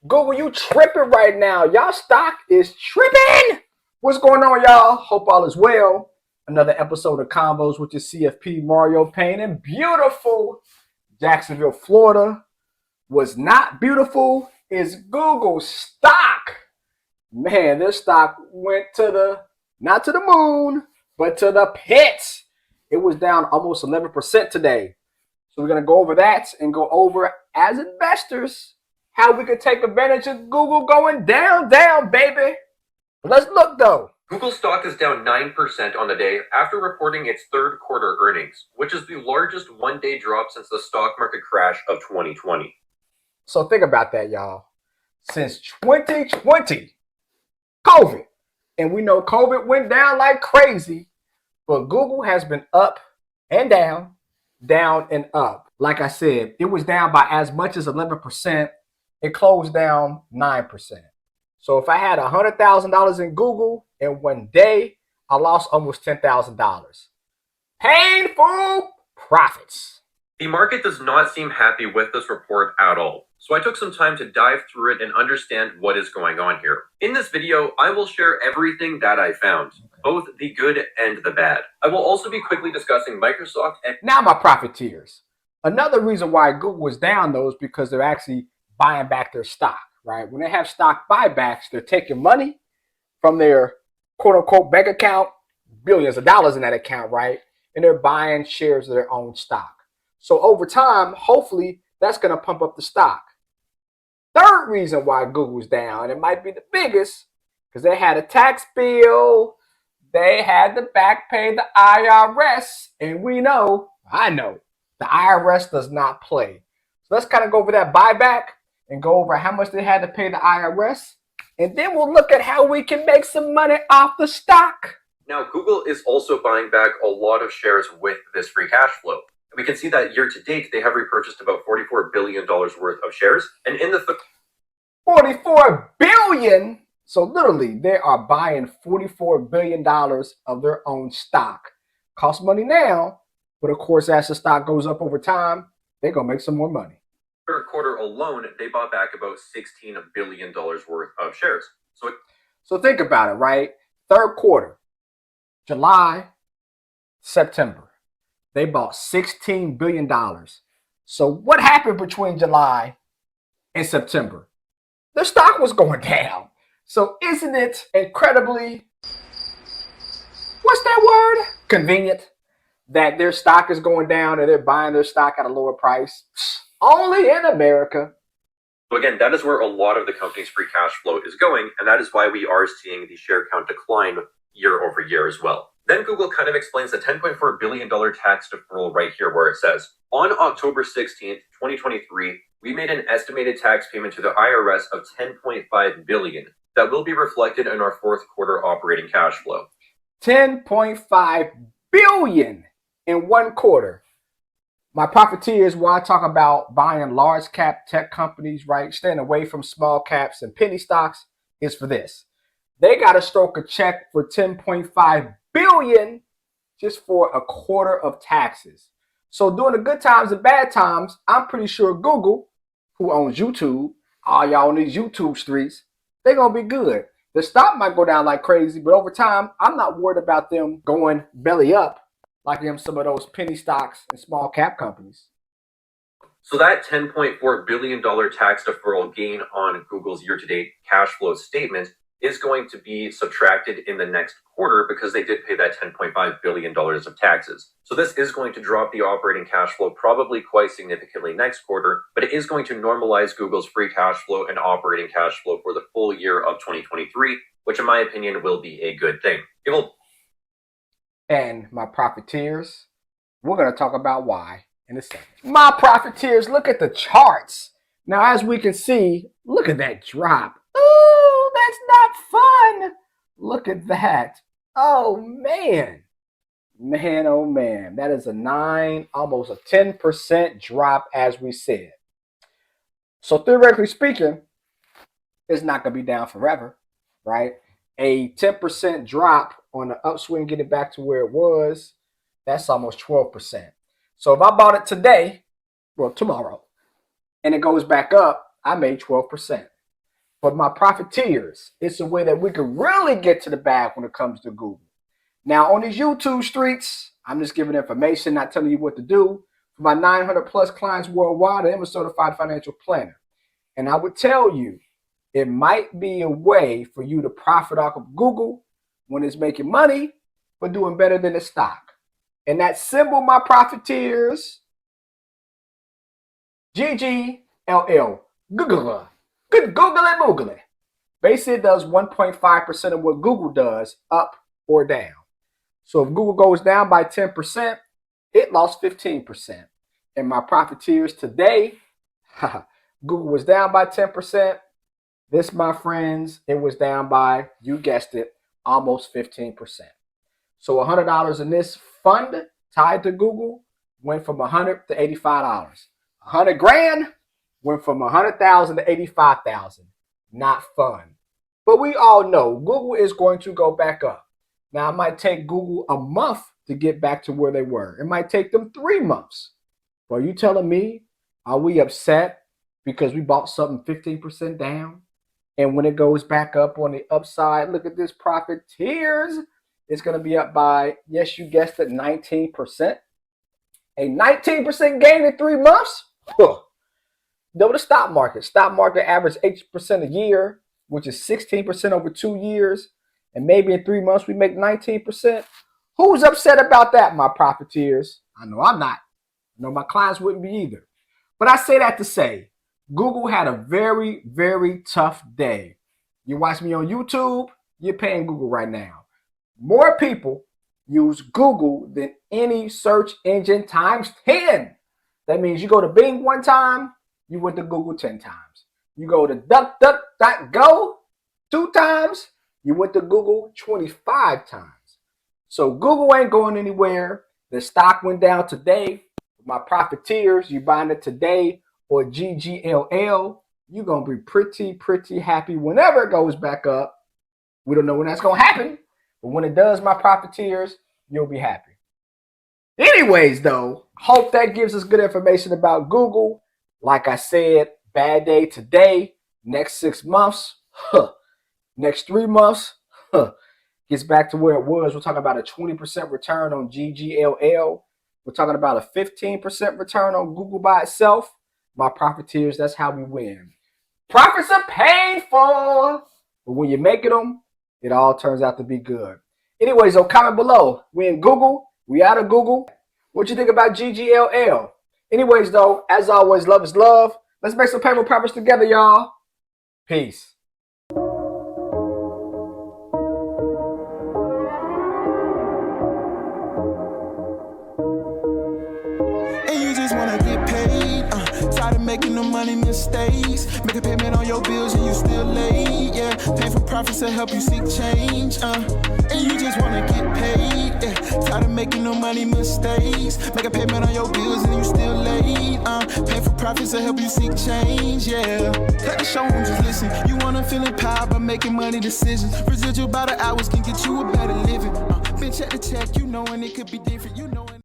Google, you tripping right now. Y'all stock is tripping. What's going on, y'all? Hope all is well. Another episode of Combos with your CFP Mario Payne in beautiful Jacksonville, Florida. What's not beautiful is Google stock. Man, this stock went not to the moon, but to the pits. It was down almost 11% today. So we're going to go over that and go over, as investors, how we could take advantage of Google going down, baby. But let's look, though. Google stock is down 9% on the day after reporting its third quarter earnings, which is the largest one-day drop since the stock market crash of 2020. So think about that, y'all. Since 2020, COVID, and we know COVID went down like crazy, but Google has been up and down and up. Like I said, it was down by as much as 11%. It closed down 9%. So if I had $100,000 in Google in one day, I lost almost $10,000. Painful profits. The market does not seem happy with this report at all. So I took some time to dive through it and understand what is going on here. In this video, I will share everything that I found, both the good and the bad. I will also be quickly discussing Microsoft and... Now my profiteers. Another reason why Google is down, though, is because they're actually buying back their stock, right? When they have stock buybacks, they're taking money from their quote-unquote bank account, billions of dollars in that account, right? And they're buying shares of their own stock. So over time, hopefully, that's going to pump up the stock. Third reason why Google's down, and it might be the biggest, because they had a tax bill, they had to back pay the IRS, and I know, the IRS does not play. So let's kind of go over that buyback and go over how much they had to pay the IRS, and then we'll look at how we can make some money off the stock. Now, Google is also buying back a lot of shares with this free cash flow. We can see that year to date, they have repurchased about $44 billion worth of shares. And in the $44 billion. So literally, they are buying $44 billion of their own stock. Costs money now, but of course, as the stock goes up over time, they're going to make some more money. Third quarter alone, they bought back about $16 billion worth of shares. So think about it, right? Third quarter, July, September. They bought $16 billion. So what happened between July and September? The stock was going down. So isn't it incredibly, what's that word? Convenient that their stock is going down and they're buying their stock at a lower price? Only in America. So again, that is where a lot of the company's free cash flow is going. And that is why we are seeing the share count decline year over year as well. Then Google kind of explains the $10.4 billion tax deferral right here where it says, on October 16th, 2023, we made an estimated tax payment to the IRS of $10.5 billion that will be reflected in our fourth quarter operating cash flow. $10.5 billion in one quarter. My profiteers, while I talk about buying large cap tech companies, right, staying away from small caps and penny stocks, is for this. They got to stroke a check for $10.5 billion just for a quarter of taxes. So during the good times and bad times, I'm pretty sure Google, who owns YouTube, all y'all on these YouTube streets, they're going to be good. The stock might go down like crazy, but over time, I'm not worried about them going belly up like them some of those penny stocks and small cap companies. So that $10.4 billion tax deferral gain on Google's year-to-date cash flow statement is going to be subtracted in the next quarter because they did pay that $10.5 billion of taxes. So this is going to drop the operating cash flow probably quite significantly next quarter, but it is going to normalize Google's free cash flow and operating cash flow for the full year of 2023, which in my opinion will be a good thing. And my profiteers, we're going to talk about why in a second. My profiteers, look at the charts. Now, as we can see, look at that drop. Ooh, that's not fun. Look at that. Oh, man. Man, oh, man. That is almost a 10% drop, as we said. So theoretically speaking, it's not going to be down forever, right? A 10% drop on the upswing, getting back to where it was, that's almost 12%. So if I bought it today, well, tomorrow, and it goes back up, I made 12%. For my profiteers, it's a way that we can really get to the bag when it comes to Google. Now, on these YouTube streets, I'm just giving information, not telling you what to do. For my 900 plus clients worldwide, I am a certified financial planner. And I would tell you, it might be a way for you to profit off of Google when it's making money, but doing better than the stock. And that symbol, my profiteers, GGLL, Google. Good googly moogly. Basically, it does 1.5% of what Google does, up or down. So if Google goes down by 10%, it lost 15%. And my profiteers today, Google was down by 10%. This, my friends, it was down by, you guessed it, almost 15%. So $100 in this fund tied to Google went from $100 to $85. 100 grand went from 100,000 to 85,000. Not fun. But we all know Google is going to go back up. Now, it might take Google a month to get back to where they were. It might take them 3 months. But are you telling me, are we upset because we bought something 15% down? And when it goes back up on the upside, look at this profiteers. It's going to be up by, yes, you guessed it, 19%. A 19% gain in 3 months? Huh. Double the stock market. Stock market average 8% a year, which is 16% over 2 years. And maybe in 3 months we make 19%. Who's upset about that, my profiteers? I know I'm not. I know my clients wouldn't be either. But I say that to say, Google had a very, very tough day. You watch me on YouTube, you're paying Google right now. More people use Google than any search engine times 10. That means you go to Bing one time, you went to Google 10 times. You go to DuckDuckGo 2 times, you went to Google 25 times. So Google ain't going anywhere. The stock went down today. My profiteers, you buying it today or GGLL, you're going to be pretty happy whenever it goes back up. We don't know when that's going to happen, but when it does, my profiteers, you'll be happy. Anyways, though, hope that gives us good information about Google. Like I said, bad day today, next 6 months, next 3 months, gets back to where it was. We're talking about a 20% return on GGLL. We're talking about a 15% return on Google by itself. My profiteers, that's how we win. Profits are painful, but when you're making them, it all turns out to be good. Anyways, though, comment below. We in Google. We out of Google. What you think about GGLL? Anyways, though, as always, love is love. Let's make some painful profits together, y'all. Peace. And you just wanna get paid, tired of making the money mistakes. Make a payment on your bills and you still late, yeah. Pay for profits to help you seek change, and you just wanna get paid, yeah. Tired of making no money mistakes. Make a payment on your bills and you still late, pay for profits to help you seek change, yeah. Cut the show and just listen. You wanna feel empowered by making money decisions. Residual by the hours can get you a better living. Bitch at the check, you knowing it could be different, you knowing.